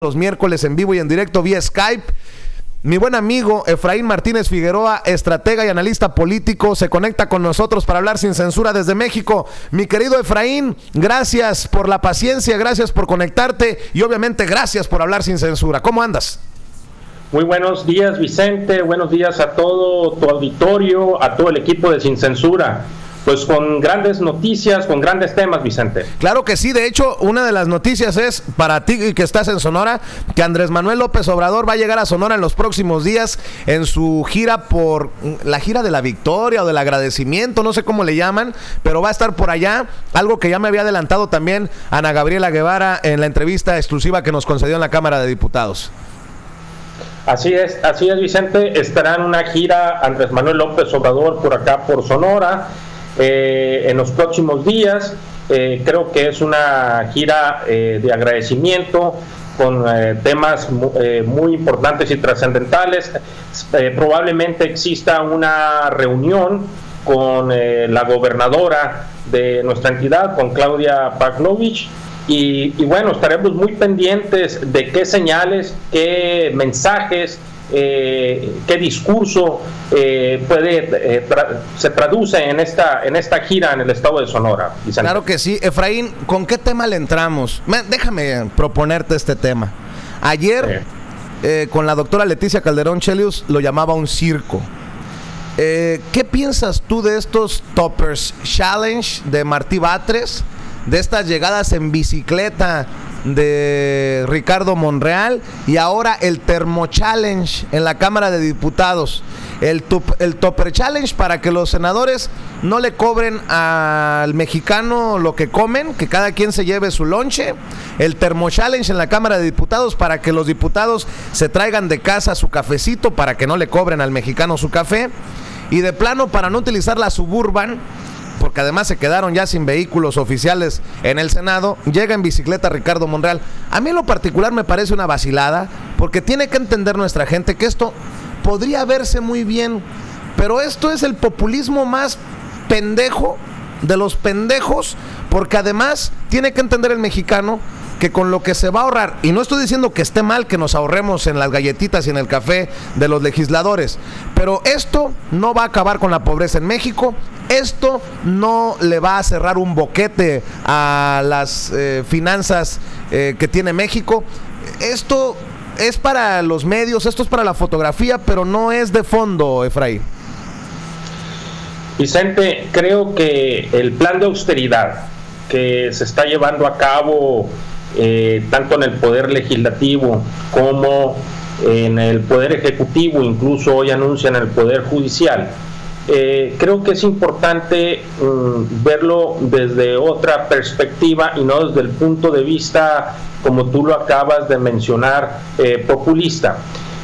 los miércoles en vivo y en directo vía Skype. Mi buen amigo Efraín Martínez Figueroa, estratega y analista político, se conecta con nosotros para hablar sin censura desde México. Mi querido Efraín, gracias por la paciencia, gracias por conectarte y obviamente gracias por hablar sin censura. ¿Cómo andas? Muy buenos días, Vicente, buenos días a todo tu auditorio, a todo el equipo de Sin Censura. Pues con grandes noticias, con grandes temas, Vicente. Claro que sí, de hecho, una de las noticias es, para ti que estás en Sonora, que Andrés Manuel López Obrador va a llegar a Sonora en los próximos días en su gira por la gira de la victoria o del agradecimiento, no sé cómo le llaman, pero va a estar por allá, algo que ya me había adelantado también Ana Gabriela Guevara en la entrevista exclusiva que nos concedió en la Cámara de Diputados. Así es, Vicente, estará en una gira Andrés Manuel López Obrador por acá, por Sonora, en los próximos días. Creo que es una gira de agradecimiento con temas muy importantes y trascendentales. Probablemente exista una reunión con la gobernadora de nuestra entidad, con Claudia Pavlovich, y bueno, estaremos muy pendientes de qué señales, qué mensajes, qué discurso se traduce en esta gira en el estado de Sonora, Vicente. Claro que sí. Efraín, ¿con qué tema le entramos? Déjame proponerte este tema. Ayer, con la doctora Leticia Calderón Chelius, lo llamaba un circo. ¿Qué piensas tú de estos Toppers Challenge de Martí Batres? De estas llegadas en bicicleta de Ricardo Monreal y ahora el Termo Challenge en la Cámara de Diputados. El Topper Challenge para que los senadores no le cobren al mexicano lo que comen, que cada quien se lleve su lonche. El Termo Challenge en la Cámara de Diputados para que los diputados se traigan de casa su cafecito para que no le cobren al mexicano su café. Y de plano, para no utilizar la Suburban, porque además se quedaron ya sin vehículos oficiales en el Senado, llega en bicicleta Ricardo Monreal. A mí en lo particular me parece una vacilada, porque tiene que entender nuestra gente que esto podría verse muy bien, pero esto es el populismo más pendejo de los pendejos, porque además tiene que entender el mexicano que con lo que se va a ahorrar, y no estoy diciendo que esté mal que nos ahorremos en las galletitas y en el café de los legisladores, pero esto no va a acabar con la pobreza en México, esto no le va a cerrar un boquete a las finanzas que tiene México, esto es para los medios, esto es para la fotografía, pero no es de fondo, Efraín. Vicente, creo que el plan de austeridad que se está llevando a cabo tanto en el Poder Legislativo como en el Poder Ejecutivo, incluso hoy anuncian el Poder Judicial, creo que es importante verlo desde otra perspectiva y no desde el punto de vista, como tú lo acabas de mencionar, populista.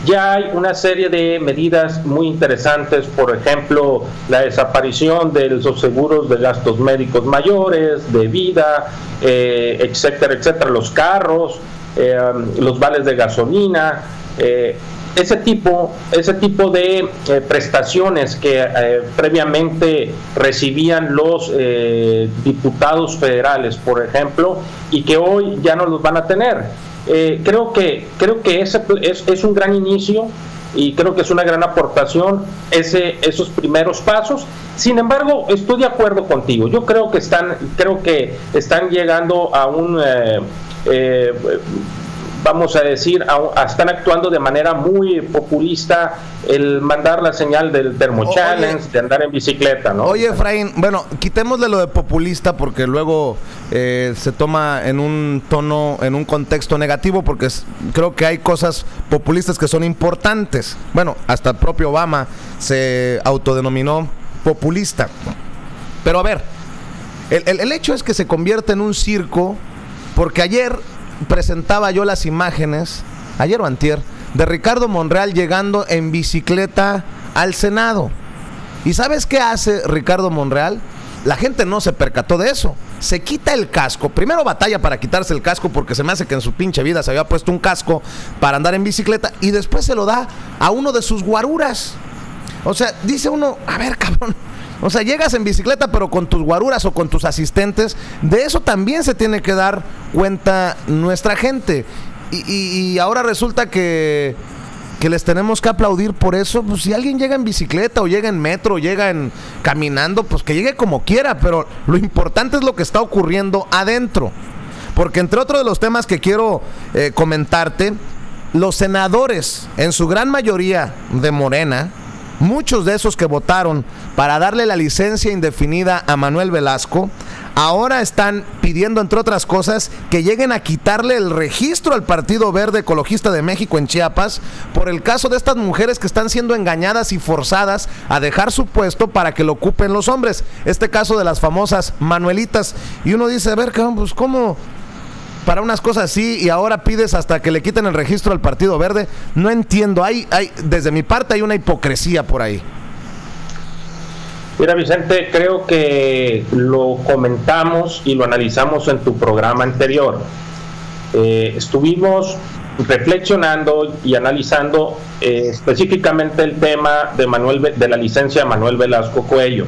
Ya hay una serie de medidas muy interesantes, por ejemplo, la desaparición de los seguros de gastos médicos mayores, de vida, etcétera, etcétera, los carros, los vales de gasolina, ese tipo de prestaciones que previamente recibían los diputados federales, por ejemplo, y que hoy ya no los van a tener. Creo que ese es un gran inicio y creo que es una gran aportación esos primeros pasos. Sin embargo, estoy de acuerdo contigo. Yo creo que están llegando a un vamos a decir, están actuando de manera muy populista, el mandar la señal del Termo Challenge, de andar en bicicleta, ¿no? Oye, Efraín, bueno, quitémosle lo de populista porque luego se toma en un tono, en un contexto negativo, porque creo que hay cosas populistas que son importantes. Bueno, hasta el propio Obama se autodenominó populista. Pero a ver, el hecho es que se convierte en un circo, porque ayer presentaba yo las imágenes, ayer o antier, de Ricardo Monreal llegando en bicicleta al Senado. ¿Y sabes qué hace Ricardo Monreal? La gente no se percató de eso. Se quita el casco. Primero batalla para quitarse el casco porque se me hace que en su pinche vida se había puesto un casco para andar en bicicleta, y después se lo da a uno de sus guaruras. O sea, dice uno, a ver, cabrón, O sea, llegas en bicicleta pero con tus guaruras o con tus asistentes. De eso también se tiene que dar cuenta nuestra gente. y ahora resulta que les tenemos que aplaudir por eso. Pues si alguien llega en bicicleta o llega en metro o llega caminando, pues que llegue como quiera, pero lo importante es lo que está ocurriendo adentro. Porque entre otros de los temas que quiero comentarte, los senadores, en su gran mayoría de Morena, muchos de esos que votaron para darle la licencia indefinida a Manuel Velasco, ahora están pidiendo, entre otras cosas, que lleguen a quitarle el registro al Partido Verde Ecologista de México en Chiapas por el caso de estas mujeres que están siendo engañadas y forzadas a dejar su puesto para que lo ocupen los hombres. Este caso de las famosas Manuelitas. Y uno dice, a ver, pues ¿cómo? Para unas cosas sí, y ahora pides hasta que le quiten el registro al Partido Verde. No entiendo, desde mi parte hay una hipocresía por ahí. Mira, Vicente, creo que lo comentamos y lo analizamos en tu programa anterior. Estuvimos reflexionando y analizando específicamente el tema de la licencia de Manuel Velasco Coello.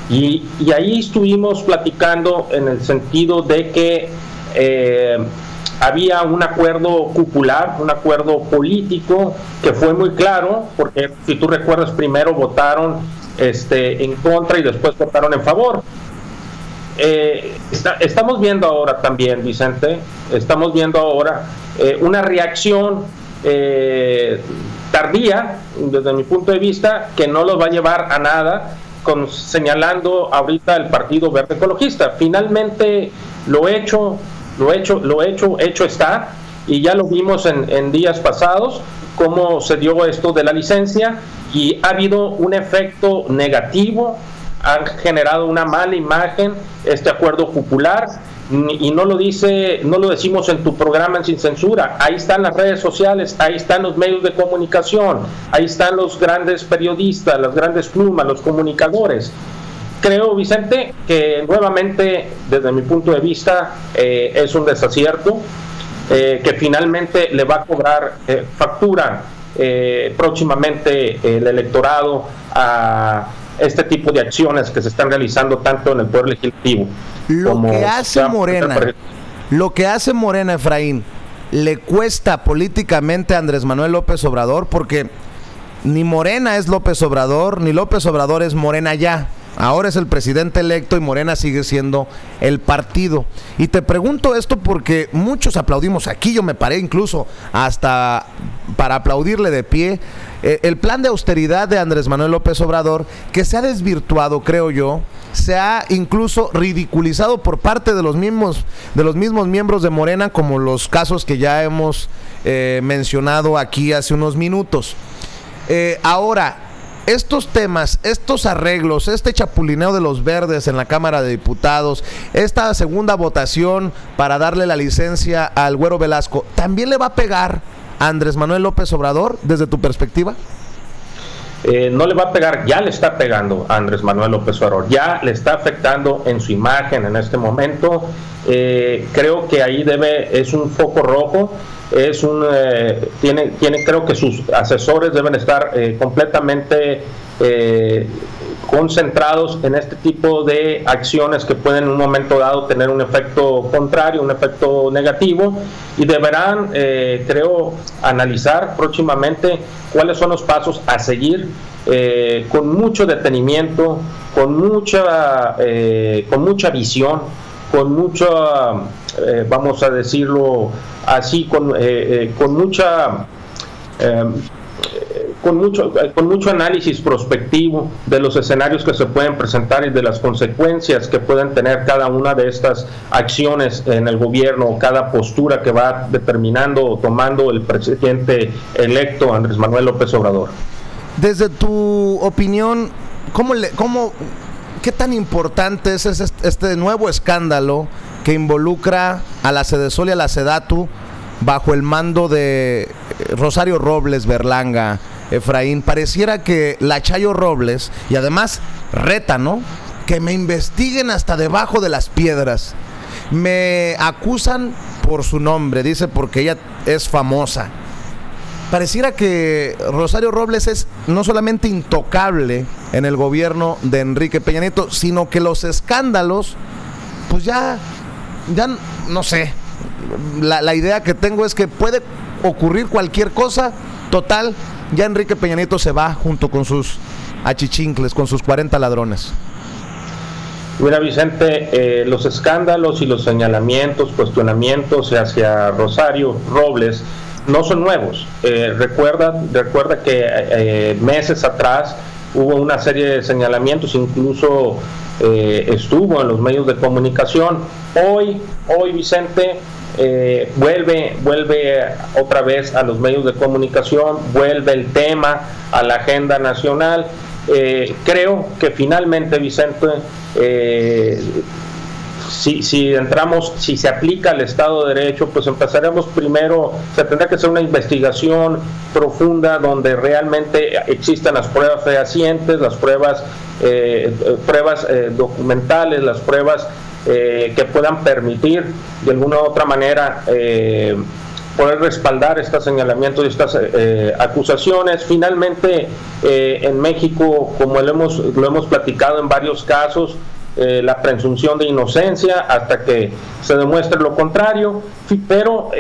Y ahí estuvimos platicando en el sentido de que había un acuerdo cupular, un acuerdo político que fue muy claro, porque si tú recuerdas, primero votaron en contra y después votaron en favor. Estamos viendo ahora también, Vicente, una reacción tardía, desde mi punto de vista, que no los va a llevar a nada, señalando ahorita el Partido Verde Ecologista. Finalmente lo hecho está, y ya lo vimos en días pasados, cómo se dio esto de la licencia, y ha habido un efecto negativo, han generado una mala imagen este acuerdo popular, y no lo decimos en tu programa en Sin Censura. Ahí están las redes sociales, ahí están los medios de comunicación, ahí están los grandes periodistas, las grandes plumas, los comunicadores. Creo, Vicente, que nuevamente, desde mi punto de vista, es un desacierto, que finalmente le va a cobrar factura próximamente el electorado a este tipo de acciones que se están realizando tanto en el Poder Legislativo. Lo que hace Morena, Efraín, le cuesta políticamente a Andrés Manuel López Obrador, porque ni Morena es López Obrador, ni López Obrador es Morena ya. Ahora es el presidente electo y Morena sigue siendo el partido. Y te pregunto esto porque muchos aplaudimos, aquí yo me paré incluso hasta para aplaudirle de pie, el plan de austeridad de Andrés Manuel López Obrador, que se ha desvirtuado, creo yo, se ha incluso ridiculizado por parte de los mismos miembros de Morena, como los casos que ya hemos mencionado aquí hace unos minutos. Ahora, estos temas, estos arreglos, este chapulineo de los verdes en la Cámara de Diputados, esta segunda votación para darle la licencia al Güero Velasco, ¿también le va a pegar a Andrés Manuel López Obrador desde tu perspectiva? No le va a pegar, ya le está pegando a Andrés Manuel López Obrador, ya le está afectando en su imagen en este momento. Creo que ahí es un foco rojo. Creo que sus asesores deben estar completamente concentrados en este tipo de acciones que pueden en un momento dado tener un efecto contrario, un efecto negativo, y deberán, creo, analizar próximamente cuáles son los pasos a seguir, con mucho detenimiento, con mucha visión, con mucha, vamos a decirlo así, con mucho análisis prospectivo de los escenarios que se pueden presentar y de las consecuencias que pueden tener cada una de estas acciones en el gobierno, cada postura que va determinando o tomando el presidente electo Andrés Manuel López Obrador. Desde tu opinión, ¿qué tan importante es este nuevo escándalo que involucra a la Sedesol y a la Sedatu bajo el mando de Rosario Robles Berlanga, Efraín? Pareciera que la Chayo Robles, y además reta, ¿no?, que me investiguen hasta debajo de las piedras. Me acusan por su nombre, dice, porque ella es famosa. Pareciera que Rosario Robles es no solamente intocable en el gobierno de Enrique Peña Nieto, sino que los escándalos, pues ya no sé, la idea que tengo es que puede ocurrir cualquier cosa. Total, ya Enrique Peña Nieto se va junto con sus achichincles, con sus 40 ladrones. Mira, Vicente, los escándalos y los señalamientos, cuestionamientos hacia Rosario Robles no son nuevos. Recuerda que meses atrás hubo una serie de señalamientos, incluso estuvo en los medios de comunicación. Hoy Vicente, vuelve otra vez a los medios de comunicación, vuelve el tema a la agenda nacional. Creo que finalmente, Vicente, si se aplica el Estado de Derecho, pues empezaremos primero, se tendrá que hacer una investigación profunda donde realmente existan las pruebas fehacientes, las pruebas documentales, las pruebas que puedan permitir de alguna u otra manera poder respaldar estos señalamientos y estas acusaciones. Finalmente, en México, como lo hemos platicado en varios casos, la presunción de inocencia hasta que se demuestre lo contrario, pero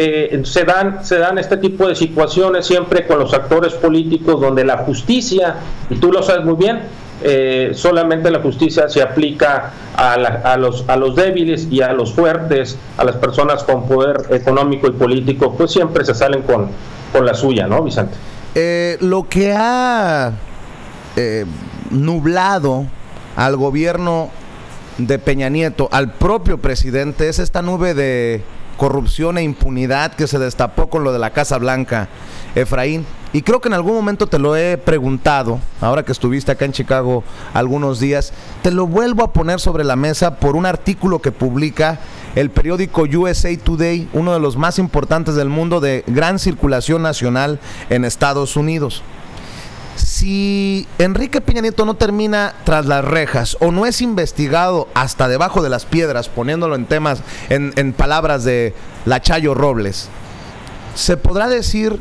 se dan este tipo de situaciones siempre con los actores políticos donde la justicia, y tú lo sabes muy bien, solamente la justicia se aplica a los débiles, y a los fuertes, a las personas con poder económico y político, pues siempre se salen con la suya, ¿no, Vicente? Lo que ha nublado al gobierno de Peña Nieto, al propio presidente, es esta nube de corrupción e impunidad que se destapó con lo de la Casa Blanca, Efraín. Y creo que en algún momento te lo he preguntado, ahora que estuviste acá en Chicago algunos días, te lo vuelvo a poner sobre la mesa por un artículo que publica el periódico USA Today, uno de los más importantes del mundo, de gran circulación nacional en Estados Unidos. Si Enrique Peña Nieto no termina tras las rejas o no es investigado hasta debajo de las piedras, poniéndolo en temas, en palabras de la Chayo Robles, ¿se podrá decir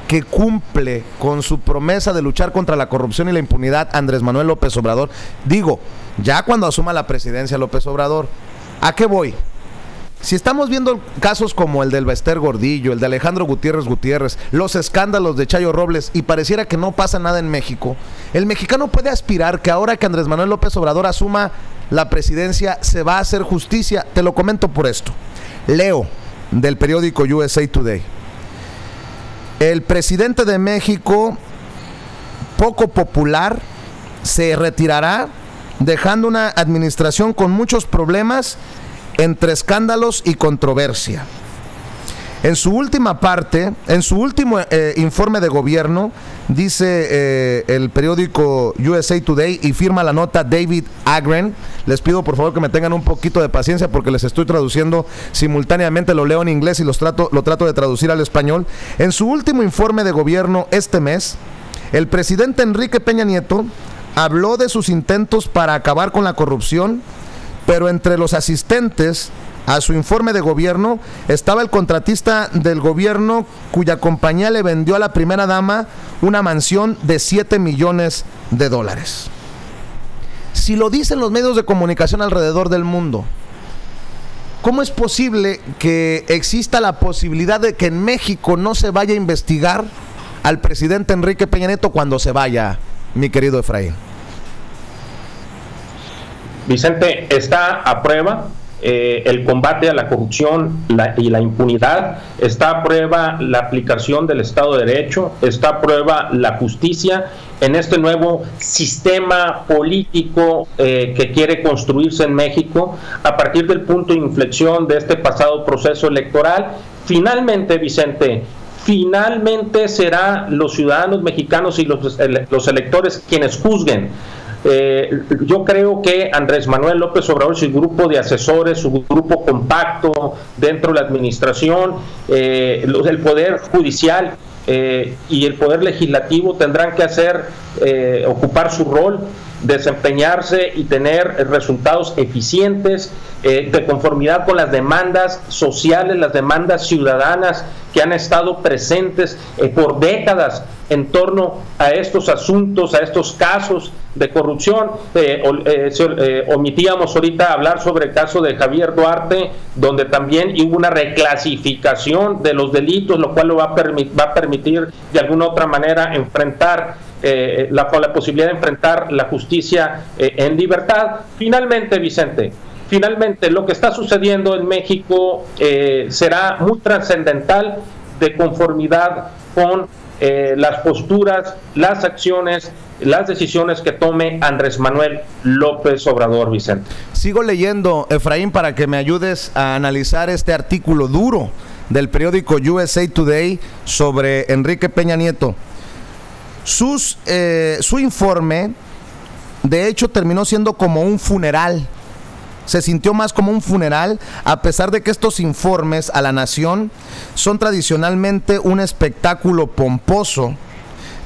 que cumple con su promesa de luchar contra la corrupción y la impunidad Andrés Manuel López Obrador? Digo, ya cuando asuma la presidencia López Obrador. ¿A qué voy? Si estamos viendo casos como el del Bester Gordillo, el de Alejandro Gutiérrez, los escándalos de Chayo Robles, y pareciera que no pasa nada en México, el mexicano puede aspirar que ahora que Andrés Manuel López Obrador asuma la presidencia se va a hacer justicia. Te lo comento por esto. Leo del periódico USA Today. El presidente de México, poco popular, se retirará, dejando una administración con muchos problemas entre escándalos y controversia. En su última parte, en su último informe de gobierno, dice el periódico USA Today, y firma la nota David Agren. Les pido por favor que me tengan un poquito de paciencia porque les estoy traduciendo simultáneamente, lo leo en inglés y lo trato de traducir al español. En su último informe de gobierno este mes, el presidente Enrique Peña Nieto habló de sus intentos para acabar con la corrupción, pero entre los asistentes a su informe de gobierno estaba el contratista del gobierno cuya compañía le vendió a la primera dama una mansión de $7 millones. Si lo dicen los medios de comunicación alrededor del mundo, ¿cómo es posible que exista la posibilidad de que en México no se vaya a investigar al presidente Enrique Peña Nieto cuando se vaya, mi querido Efraín? Vicente, está a prueba el combate a la corrupción y la impunidad, está a prueba la aplicación del Estado de Derecho, está a prueba la justicia en este nuevo sistema político que quiere construirse en México a partir del punto de inflexión de este pasado proceso electoral. Finalmente, Vicente, finalmente serán los ciudadanos mexicanos y los electores quienes juzguen. Yo creo que Andrés Manuel López Obrador y su grupo de asesores, su grupo compacto dentro de la administración, el Poder Judicial y el Poder Legislativo tendrán que ocupar su rol desempeñarse y tener resultados eficientes de conformidad con las demandas sociales, las demandas ciudadanas que han estado presentes por décadas en torno a estos asuntos, a estos casos de corrupción. Omitíamos ahorita hablar sobre el caso de Javier Duarte, donde también hubo una reclasificación de los delitos, lo cual lo va a permitir de alguna otra manera enfrentar la posibilidad de enfrentar la justicia en libertad. Finalmente, Vicente, lo que está sucediendo en México será muy trascendental de conformidad con las posturas, las acciones, las decisiones que tome Andrés Manuel López Obrador, Vicente. Sigo leyendo, Efraín, para que me ayudes a analizar este artículo duro del periódico USA Today sobre Enrique Peña Nieto. Su informe, de hecho, terminó siendo como un funeral. Se sintió más como un funeral, a pesar de que estos informes a la nación son tradicionalmente un espectáculo pomposo,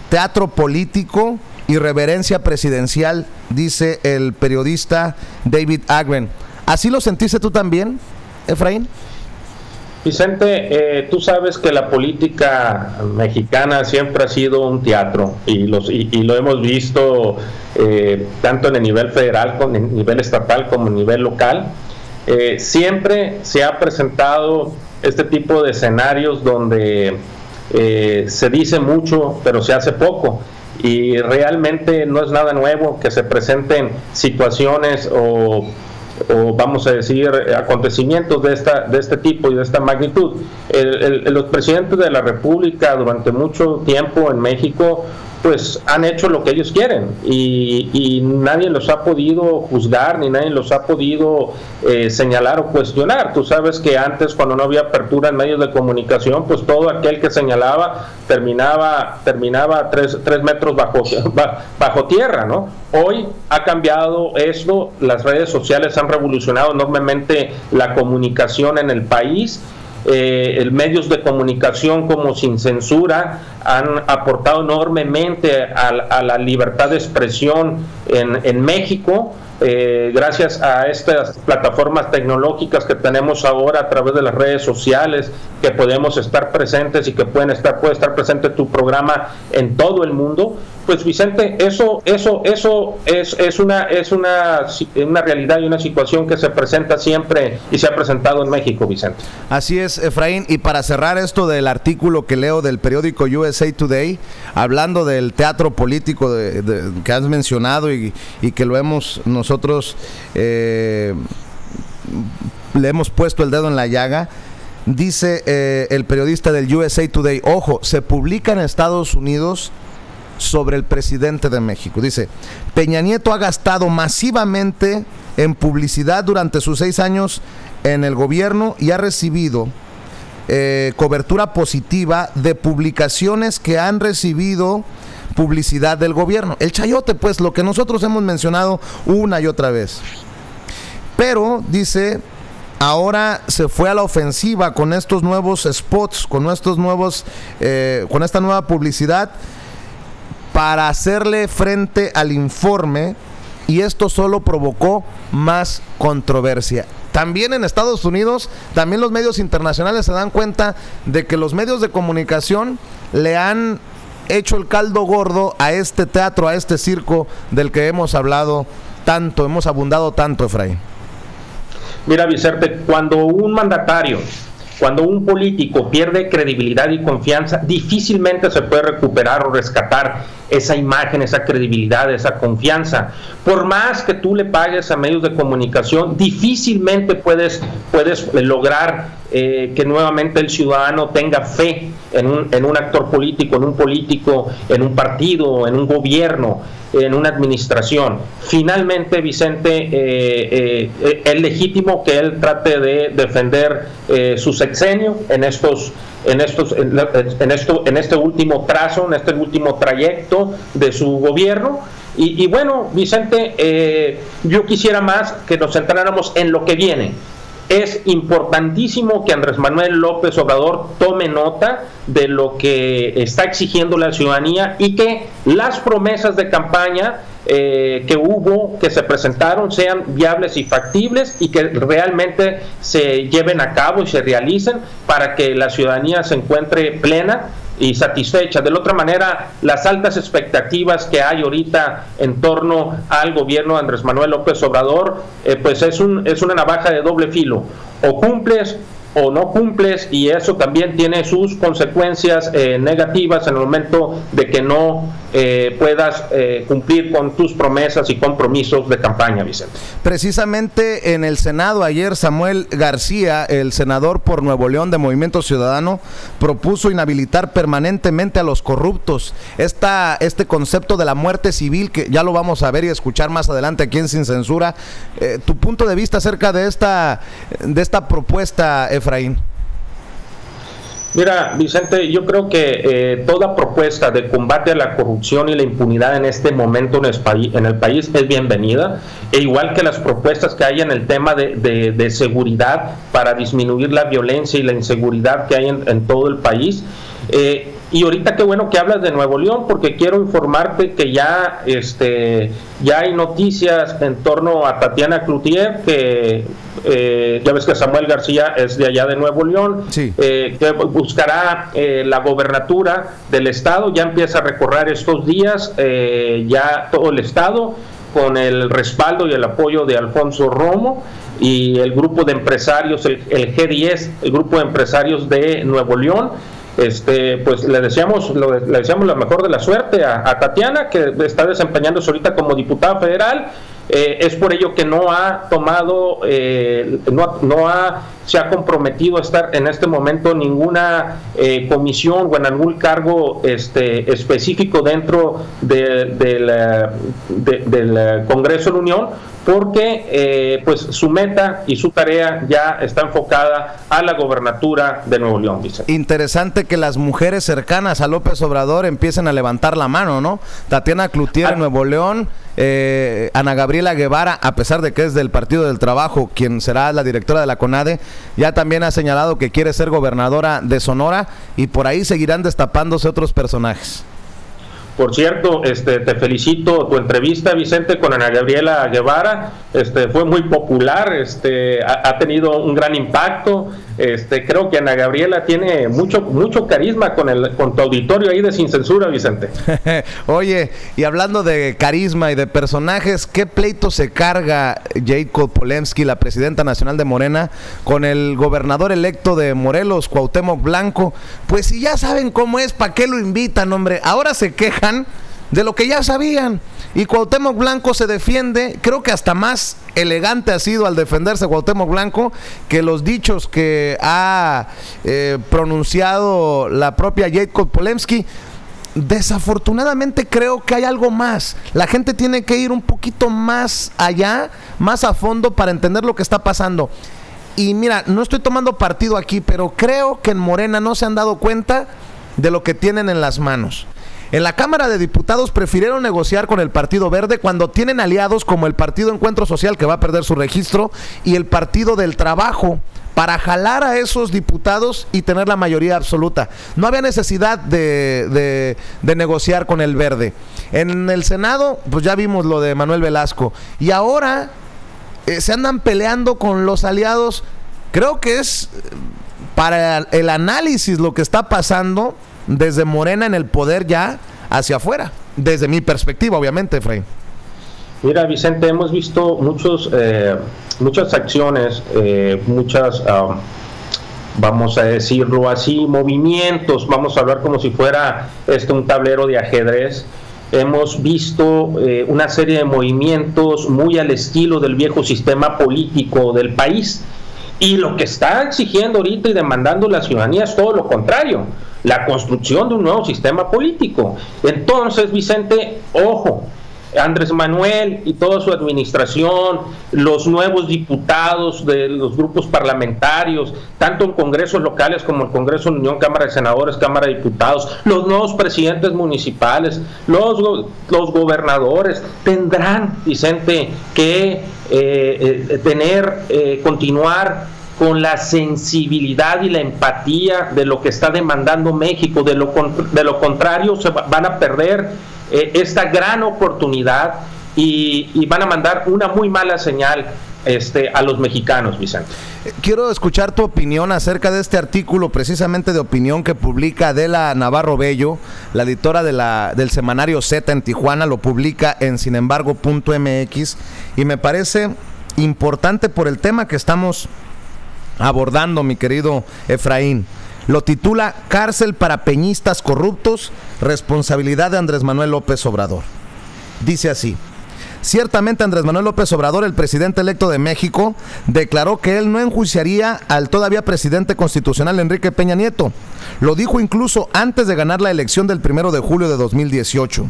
teatro político y reverencia presidencial, dice el periodista David Agren. ¿Así lo sentiste tú también, Efraín? Vicente, tú sabes que la política mexicana siempre ha sido un teatro y lo hemos visto tanto en el nivel federal, como en el nivel estatal, como en el nivel local. Siempre se ha presentado este tipo de escenarios donde se dice mucho pero se hace poco, y realmente no es nada nuevo que se presenten situaciones o vamos a decir acontecimientos de este tipo y de esta magnitud. Los presidentes de la República durante mucho tiempo en México pues han hecho lo que ellos quieren y nadie los ha podido juzgar ni nadie los ha podido señalar o cuestionar. Tú sabes que antes, cuando no había apertura en medios de comunicación, pues todo aquel que señalaba terminaba 3 metros bajo tierra, ¿no? Hoy ha cambiado esto, las redes sociales han revolucionado enormemente la comunicación en el país. Medios de comunicación como Sin Censura han aportado enormemente a la libertad de expresión en México, gracias a estas plataformas tecnológicas que tenemos ahora a través de las redes sociales, que podemos estar presentes y que puede estar presente tu programa en todo el mundo. Pues Vicente, eso es una realidad y una situación que se presenta siempre y se ha presentado en México, Vicente. Así es, Efraín, y para cerrar esto del artículo que leo del periódico USA Today, hablando del teatro político que has mencionado y que lo hemos nosotros le hemos puesto el dedo en la llaga. Dice el periodista del USA Today, ojo, se publica en Estados Unidos sobre el presidente de México. Dice, Peña Nieto ha gastado masivamente en publicidad durante sus 6 años en el gobierno y ha recibido cobertura positiva de publicaciones que han recibido publicidad del gobierno. El chayote, pues, lo que nosotros hemos mencionado una y otra vez. Pero, dice, ahora se fue a la ofensiva con estos nuevos spots, con esta nueva publicidad, para hacerle frente al informe, y esto solo provocó más controversia. También en Estados Unidos, también los medios internacionales se dan cuenta de que los medios de comunicación le han hecho el caldo gordo a este teatro, a este circo del que hemos abundado tanto, Efraín. Mira, Vicente, cuando un mandatario, cuando un político pierde credibilidad y confianza, difícilmente se puede recuperar o rescatar esa imagen, esa credibilidad, esa confianza. Por más que tú le pagues a medios de comunicación, difícilmente puedes lograr que nuevamente el ciudadano tenga fe en un actor político, en un partido, en un gobierno, en una administración. Finalmente, Vicente, es legítimo que él trate de defender su sexenio en este último trazo, en este último trayecto de su gobierno. Y bueno, Vicente, yo quisiera más que nos centráramos en lo que viene. Es importantísimo que Andrés Manuel López Obrador tome nota de lo que está exigiendo la ciudadanía y que las promesas de campaña que se presentaron sean viables y factibles y que realmente se lleven a cabo y se realicen para que la ciudadanía se encuentre plena y satisfecha. De la otra manera, las altas expectativas que hay ahorita en torno al gobierno de Andrés Manuel López Obrador, pues es una navaja de doble filo. O cumples o no cumples, y eso también tiene sus consecuencias negativas en el momento de que no puedas cumplir con tus promesas y compromisos de campaña, Vicente. Precisamente en el Senado ayer, Samuel García, el senador por Nuevo León de Movimiento Ciudadano, propuso inhabilitar permanentemente a los corruptos. Este concepto de la muerte civil, que ya lo vamos a ver y escuchar más adelante aquí en Sin Censura. Tu punto de vista acerca de esta propuesta, Efraín. Mira, Vicente, yo creo que toda propuesta de combate a la corrupción y la impunidad en este momento en el país es bienvenida, e igual que las propuestas que hay en el tema de seguridad para disminuir la violencia y la inseguridad que hay en todo el país. Y ahorita qué bueno que hablas de Nuevo León, porque quiero informarte que ya hay noticias en torno a Tatiana Cloutier, que ya ves que Samuel García es de allá de Nuevo León, sí. Que buscará la gobernatura del estado, ya empieza a recorrer estos días ya todo el estado con el respaldo y el apoyo de Alfonso Romo y el grupo de empresarios, el G10, el grupo de empresarios de Nuevo León. Pues le deseamos la mejor de la suerte a Tatiana, que está desempeñándose ahorita como diputada federal. Es por ello que no ha tomado, se ha comprometido a estar en este momento en ninguna comisión o en algún cargo específico dentro del Congreso de la Unión, porque pues su meta y su tarea ya está enfocada a la gobernatura de Nuevo León, Vicente. Interesante que las mujeres cercanas a López Obrador empiecen a levantar la mano, ¿no? Tatiana Cloutier en Nuevo León, Ana Gabriela Guevara, a pesar de que es del Partido del Trabajo, quien será la directora de la CONADE, ya también ha señalado que quiere ser gobernadora de Sonora, y por ahí seguirán destapándose otros personajes. Por cierto, te felicito, tu entrevista, Vicente, con Ana Gabriela Guevara, fue muy popular, ha tenido un gran impacto. Creo que Ana Gabriela tiene mucho carisma con tu auditorio ahí de Sin Censura, Vicente. Oye, y hablando de carisma y de personajes, ¿qué pleito se carga Jacob Polensky, la presidenta nacional de Morena, con el gobernador electo de Morelos, Cuauhtémoc Blanco? Pues si ya saben cómo es, ¿para qué lo invitan, hombre? Ahora se quejan de lo que ya sabían, y Cuauhtémoc Blanco se defiende. Creo que hasta más elegante ha sido al defenderse Cuauhtémoc Blanco que los dichos que ha pronunciado la propia Jacob Polensky. Desafortunadamente creo que hay algo más. La gente tiene que ir un poquito más allá, más a fondo, para entender lo que está pasando. Y mira, no estoy tomando partido aquí, pero creo que en Morena no se han dado cuenta de lo que tienen en las manos. En la Cámara de Diputados prefirieron negociar con el Partido Verde cuando tienen aliados como el Partido Encuentro Social, que va a perder su registro, y el Partido del Trabajo, para jalar a esos diputados y tener la mayoría absoluta. No había necesidad de negociar con el Verde. En el Senado, pues ya vimos lo de Manuel Velasco. Y ahora se andan peleando con los aliados. Creo que es para el análisis lo que está pasando desde Morena en el poder ya hacia afuera, desde mi perspectiva, obviamente, Efraín. Mira, Vicente, hemos visto muchas acciones, vamos a decirlo así, movimientos, vamos a hablar como si fuera un tablero de ajedrez. Hemos visto una serie de movimientos muy al estilo del viejo sistema político del país, y lo que está exigiendo ahorita y demandando la ciudadanía es todo lo contrario: la construcción de un nuevo sistema político. Entonces, Vicente, ojo, Andrés Manuel y toda su administración, los nuevos diputados de los grupos parlamentarios, tanto en congresos locales como el Congreso de la Unión, Cámara de Senadores, Cámara de Diputados, los nuevos presidentes municipales, los gobernadores, tendrán, Vicente, que continuar con la sensibilidad y la empatía de lo que está demandando México. De lo contrario, se van a perder esta gran oportunidad y van a mandar una muy mala señal a los mexicanos, Vicente. Quiero escuchar tu opinión acerca de este artículo, precisamente de opinión, que publica Adela Navarro Bello, la editora del semanario Z en Tijuana. Lo publica en sinembargo.mx y me parece importante por el tema que estamos abordando, mi querido Efraín. Lo titula "Cárcel para peñistas corruptos, responsabilidad de Andrés Manuel López Obrador". Dice así: ciertamente Andrés Manuel López Obrador, el presidente electo de México, declaró que él no enjuiciaría al todavía presidente constitucional Enrique Peña Nieto. Lo dijo incluso antes de ganar la elección del 1 de julio de 2018.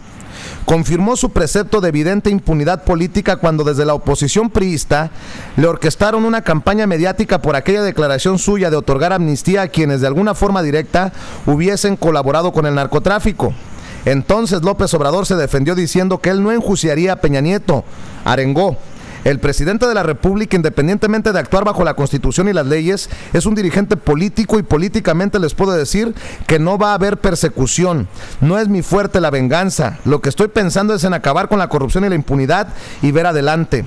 Confirmó su precepto de evidente impunidad política cuando desde la oposición priista le orquestaron una campaña mediática por aquella declaración suya de otorgar amnistía a quienes de alguna forma directa hubiesen colaborado con el narcotráfico. Entonces López Obrador se defendió diciendo que él no enjuiciaría a Peña Nieto. Arengó: el presidente de la República, independientemente de actuar bajo la Constitución y las leyes, es un dirigente político y políticamente les puedo decir que no va a haber persecución. No es mi fuerte la venganza. Lo que estoy pensando es en acabar con la corrupción y la impunidad y ver adelante.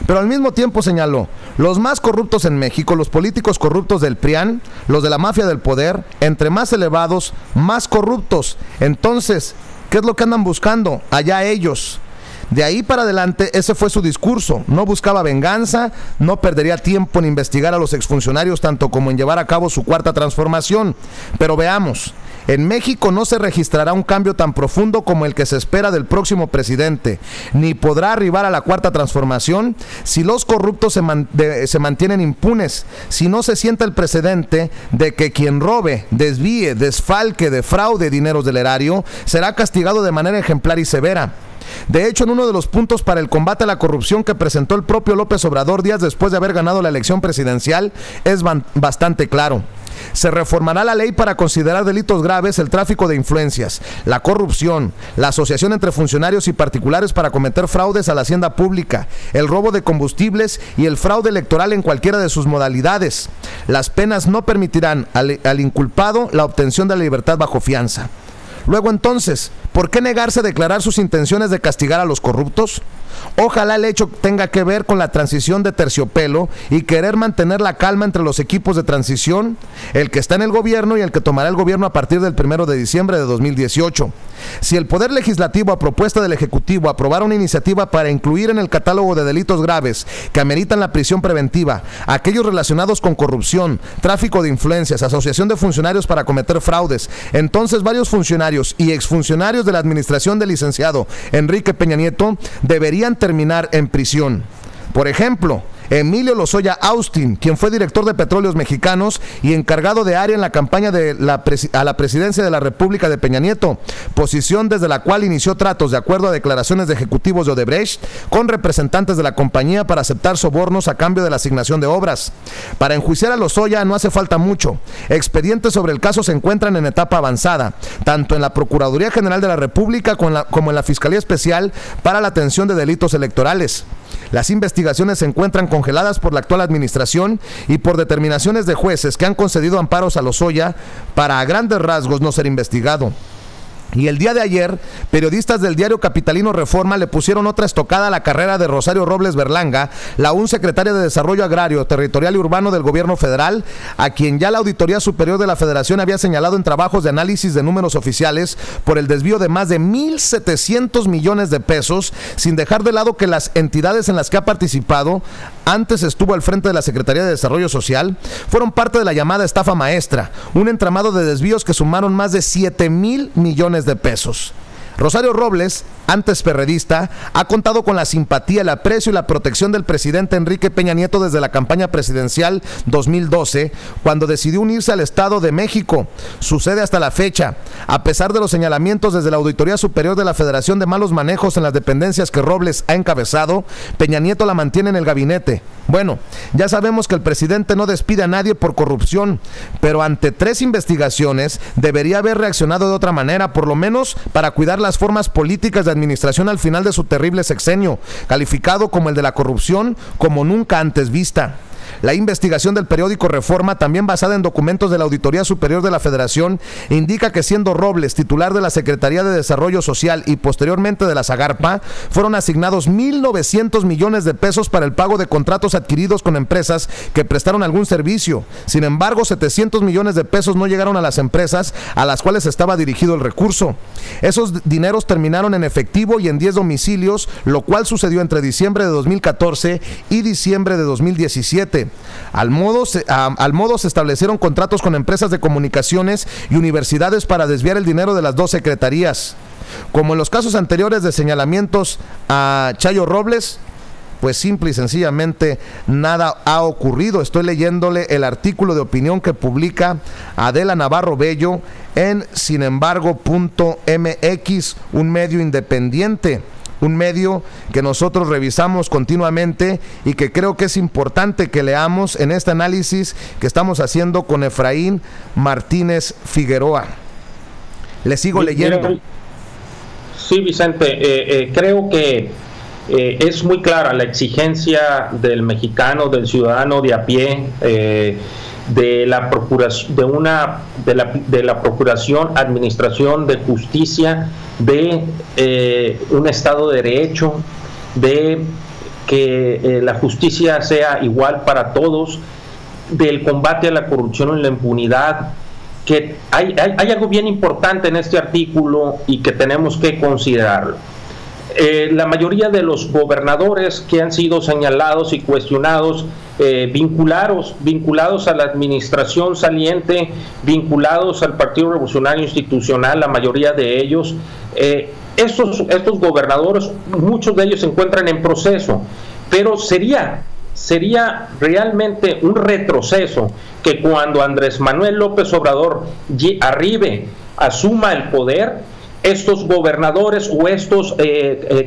Pero al mismo tiempo señaló: los más corruptos en México, los políticos corruptos del PRIAN, los de la mafia del poder, entre más elevados, más corruptos. Entonces, ¿qué es lo que andan buscando? Allá ellos. De ahí para adelante, ese fue su discurso. No buscaba venganza, no perdería tiempo en investigar a los exfuncionarios, tanto como en llevar a cabo su cuarta transformación. Pero veamos, en México no se registrará un cambio tan profundo como el que se espera del próximo presidente, ni podrá arribar a la cuarta transformación si los corruptos se mantienen impunes, si no se sienta el precedente de que quien robe, desvíe, desfalque, defraude dineros del erario, será castigado de manera ejemplar y severa. De hecho, en uno de los puntos para el combate a la corrupción que presentó el propio López Obrador días después de haber ganado la elección presidencial, es bastante claro. Se reformará la ley para considerar delitos graves el tráfico de influencias, la corrupción, la asociación entre funcionarios y particulares para cometer fraudes a la hacienda pública, el robo de combustibles y el fraude electoral en cualquiera de sus modalidades. Las penas no permitirán al inculpado la obtención de la libertad bajo fianza. Luego entonces, ¿por qué negarse a declarar sus intenciones de castigar a los corruptos? Ojalá el hecho tenga que ver con la transición de terciopelo y querer mantener la calma entre los equipos de transición, el que está en el gobierno y el que tomará el gobierno a partir del 1 de diciembre de 2018. Si el Poder Legislativo, a propuesta del Ejecutivo, aprobara una iniciativa para incluir en el catálogo de delitos graves que ameritan la prisión preventiva aquellos relacionados con corrupción, tráfico de influencias, asociación de funcionarios para cometer fraudes, entonces varios funcionarios y exfuncionarios de la administración del licenciado Enrique Peña Nieto deberían terminar en prisión. Por ejemplo, Emilio Lozoya Austin, quien fue director de Petróleos Mexicanos y encargado de área en la campaña a la presidencia de la República de Peña Nieto, posición desde la cual inició tratos, de acuerdo a declaraciones de ejecutivos de Odebrecht, con representantes de la compañía para aceptar sobornos a cambio de la asignación de obras. Para enjuiciar a Lozoya no hace falta mucho. Expedientes sobre el caso se encuentran en etapa avanzada, tanto en la Procuraduría General de la República como en la Fiscalía Especial para la Atención de Delitos Electorales. Las investigaciones se encuentran congeladas por la actual administración y por determinaciones de jueces que han concedido amparos a Lozoya para, a grandes rasgos, no ser investigado. Y el día de ayer, periodistas del diario capitalino Reforma le pusieron otra estocada a la carrera de Rosario Robles Berlanga, la aún secretaria de Desarrollo Agrario, Territorial y Urbano del Gobierno Federal, a quien ya la Auditoría Superior de la Federación había señalado en trabajos de análisis de números oficiales por el desvío de más de 1,700 millones de pesos, sin dejar de lado que las entidades en las que ha participado, antes estuvo al frente de la Secretaría de Desarrollo Social, fueron parte de la llamada estafa maestra, un entramado de desvíos que sumaron más de 7,000 millones de pesos. Rosario Robles, antes perredista, ha contado con la simpatía, el aprecio y la protección del presidente Enrique Peña Nieto desde la campaña presidencial 2012, cuando decidió unirse al Estado de México. Sucede hasta la fecha. A pesar de los señalamientos desde la Auditoría Superior de la Federación de malos manejos en las dependencias que Robles ha encabezado, Peña Nieto la mantiene en el gabinete. Bueno, ya sabemos que el presidente no despide a nadie por corrupción, pero ante 3 investigaciones debería haber reaccionado de otra manera, por lo menos para cuidar las formas políticas de administración al final de su terrible sexenio, calificado como el de la corrupción como nunca antes vista. La investigación del periódico Reforma, también basada en documentos de la Auditoría Superior de la Federación, indica que siendo Robles titular de la Secretaría de Desarrollo Social y posteriormente de la Zagarpa, fueron asignados 1,900 millones de pesos para el pago de contratos adquiridos con empresas que prestaron algún servicio. Sin embargo, 700 millones de pesos no llegaron a las empresas a las cuales estaba dirigido el recurso. Esos dineros terminaron en efectivo y en 10 domicilios, lo cual sucedió entre diciembre de 2014 y diciembre de 2017. Al modo se establecieron contratos con empresas de comunicaciones y universidades para desviar el dinero de las dos secretarías. Como en los casos anteriores de señalamientos a Chayo Robles, pues simple y sencillamente nada ha ocurrido. Estoy leyéndole el artículo de opinión que publica Adela Navarro Bello en sinembargo.mx, un medio independiente, un medio que nosotros revisamos continuamente y que creo que es importante que leamos en este análisis que estamos haciendo con Efraín Martínez Figueroa. Le sigo leyendo. Sí, Vicente, creo que es muy clara la exigencia del mexicano, del ciudadano de a pie, de la procuración, de la procuración, administración de justicia, de un Estado de Derecho, de que la justicia sea igual para todos, del combate a la corrupción y la impunidad. Que hay algo bien importante en este artículo y que tenemos que considerarlo. La mayoría de los gobernadores que han sido señalados y cuestionados, vinculados a la administración saliente, vinculados al Partido Revolucionario Institucional, la mayoría de ellos, estos gobernadores, muchos de ellos se encuentran en proceso, pero sería realmente un retroceso que cuando Andrés Manuel López Obrador asuma el poder, estos gobernadores o estos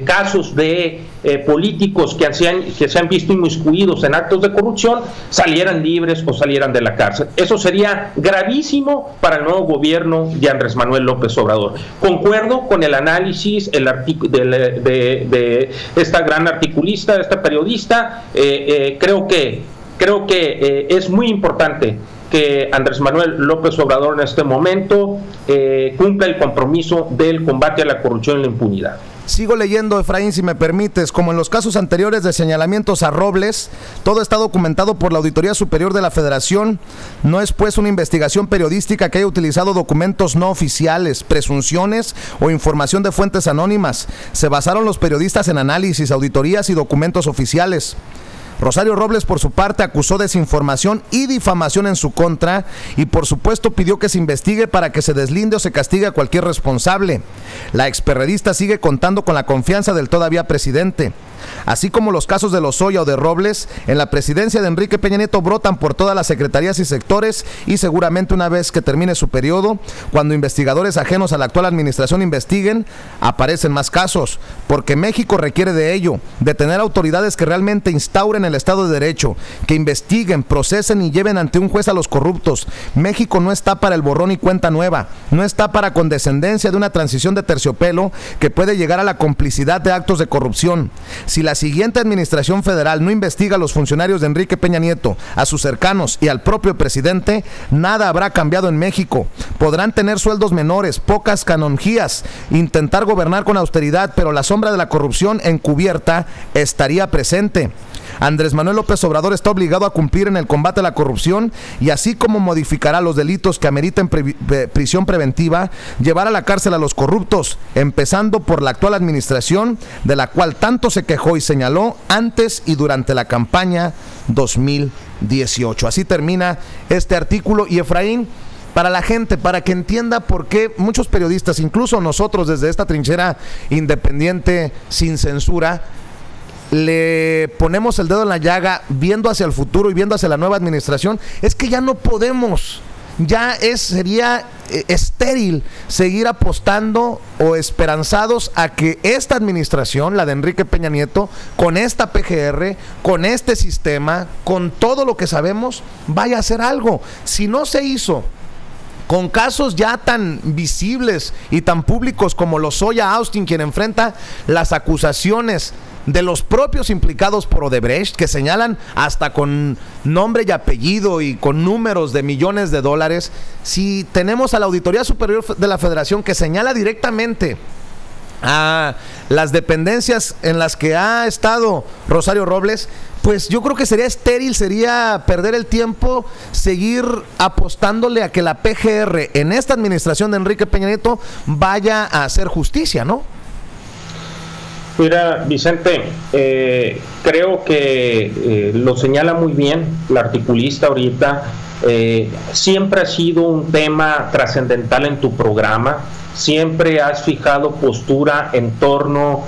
casos de políticos que se han visto inmiscuidos en actos de corrupción salieran libres o salieran de la cárcel. Eso sería gravísimo para el nuevo gobierno de Andrés Manuel López Obrador. Concuerdo con el análisis de esta gran articulista, de esta periodista. Creo que es muy importante que Andrés Manuel López Obrador en este momento cumpla el compromiso del combate a la corrupción y la impunidad. Sigo leyendo, Efraín, si me permites. Como en los casos anteriores de señalamientos a Robles, todo está documentado por la Auditoría Superior de la Federación. No es pues una investigación periodística que haya utilizado documentos no oficiales, presunciones o información de fuentes anónimas. Se basaron los periodistas en análisis, auditorías y documentos oficiales. Rosario Robles, por su parte, acusó desinformación y difamación en su contra y, por supuesto, pidió que se investigue para que se deslinde o se castigue a cualquier responsable. La experredista sigue contando con la confianza del todavía presidente. Así como los casos de Lozoya o de Robles, en la presidencia de Enrique Peña Nieto brotan por todas las secretarías y sectores y seguramente una vez que termine su periodo, cuando investigadores ajenos a la actual administración investiguen, aparecen más casos, porque México requiere de ello, de tener autoridades que realmente instauren el Estado de Derecho, que investiguen, procesen y lleven ante un juez a los corruptos. México no está para el borrón y cuenta nueva, no está para condescendencia de una transición de terciopelo que puede llegar a la complicidad de actos de corrupción. Si la siguiente administración federal no investiga a los funcionarios de Enrique Peña Nieto, a sus cercanos y al propio presidente, nada habrá cambiado en México. Podrán tener sueldos menores, pocas canonjías, intentar gobernar con austeridad, pero la sombra de la corrupción encubierta estaría presente. Andrés Manuel López Obrador está obligado a cumplir en el combate a la corrupción y así como modificará los delitos que ameriten prisión preventiva, llevar a la cárcel a los corruptos, empezando por la actual administración, de la cual tanto se quejó y señaló antes y durante la campaña 2018. Así termina este artículo. Y Efraín, para la gente, para que entienda por qué muchos periodistas, incluso nosotros desde esta trinchera independiente sin censura, le ponemos el dedo en la llaga viendo hacia el futuro y viendo hacia la nueva administración, es que ya no podemos, sería estéril seguir apostando o esperanzados a que esta administración, la de Enrique Peña Nieto, con esta PGR, con este sistema, con todo lo que sabemos, vaya a hacer algo. Si no se hizo con casos ya tan visibles y tan públicos como Lozoya Austin, quien enfrenta las acusaciones de los propios implicados por Odebrecht, que señalan hasta con nombre y apellido y con números de millones de dólares, si tenemos a la Auditoría Superior de la Federación que señala directamente a las dependencias en las que ha estado Rosario Robles, pues yo creo que sería estéril, sería perder el tiempo seguir apostándole a que la PGR en esta administración de Enrique Peña Nieto vaya a hacer justicia, ¿no? Mira, Vicente, creo que lo señala muy bien la articulista ahorita. Siempre ha sido un tema trascendental en tu programa, siempre has fijado postura en torno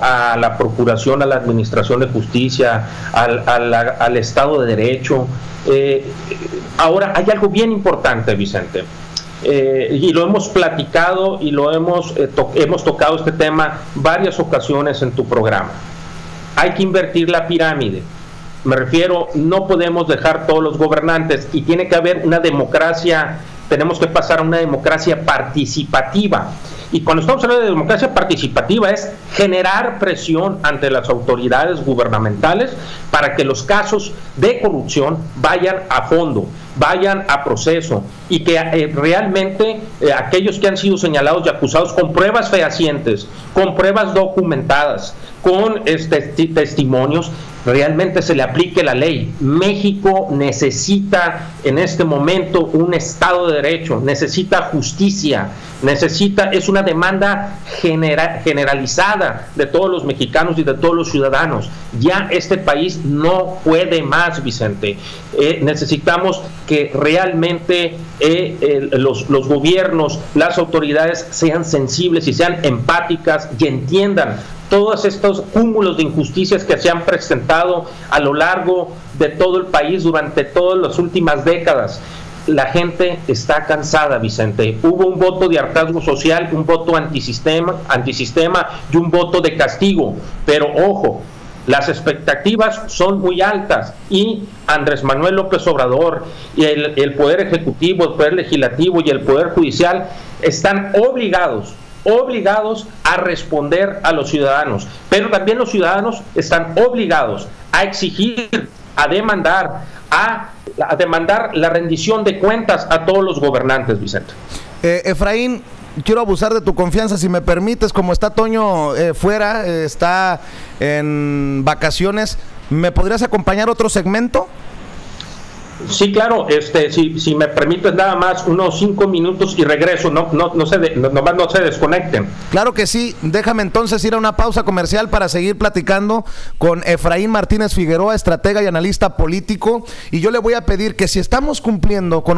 a la procuración, a la administración de justicia, al Estado de Derecho. Ahora, hay algo bien importante, Vicente. Y lo hemos platicado y hemos tocado este tema varias ocasiones en tu programa. Hay que invertir la pirámide. Me refiero, no podemos dejar todos los gobernantes y tiene que haber una democracia, tenemos que pasar a una democracia participativa. Y cuando estamos hablando de democracia participativa es generar presión ante las autoridades gubernamentales para que los casos de corrupción vayan a fondo, vayan a proceso y que realmente aquellos que han sido señalados y acusados con pruebas fehacientes, con pruebas documentadas, con testimonios, realmente se le aplique la ley. México necesita en este momento un Estado de Derecho, necesita justicia, es una demanda generalizada de todos los mexicanos y de todos los ciudadanos. Ya este país no puede más, Vicente. Necesitamos que realmente los gobiernos, las autoridades sean sensibles y sean empáticas y entiendan todos estos cúmulos de injusticias que se han presentado a lo largo de todo el país durante todas las últimas décadas. La gente está cansada, Vicente. Hubo un voto de hartazgo social, un voto antisistema y un voto de castigo. Pero ojo, las expectativas son muy altas y Andrés Manuel López Obrador y el Poder Ejecutivo, el Poder Legislativo y el Poder Judicial están obligados a responder a los ciudadanos, pero también los ciudadanos están obligados a exigir, a demandar la rendición de cuentas a todos los gobernantes, Vicente. Efraín, quiero abusar de tu confianza, si me permites, como está Toño fuera, está en vacaciones, ¿me podrías acompañar a otro segmento? Sí, claro, si me permites nada más unos 5 minutos y regreso, no se desconecten. Claro que sí, déjame entonces ir a una pausa comercial para seguir platicando con Efraín Martínez Figueroa, estratega y analista político, y yo le voy a pedir que si estamos cumpliendo con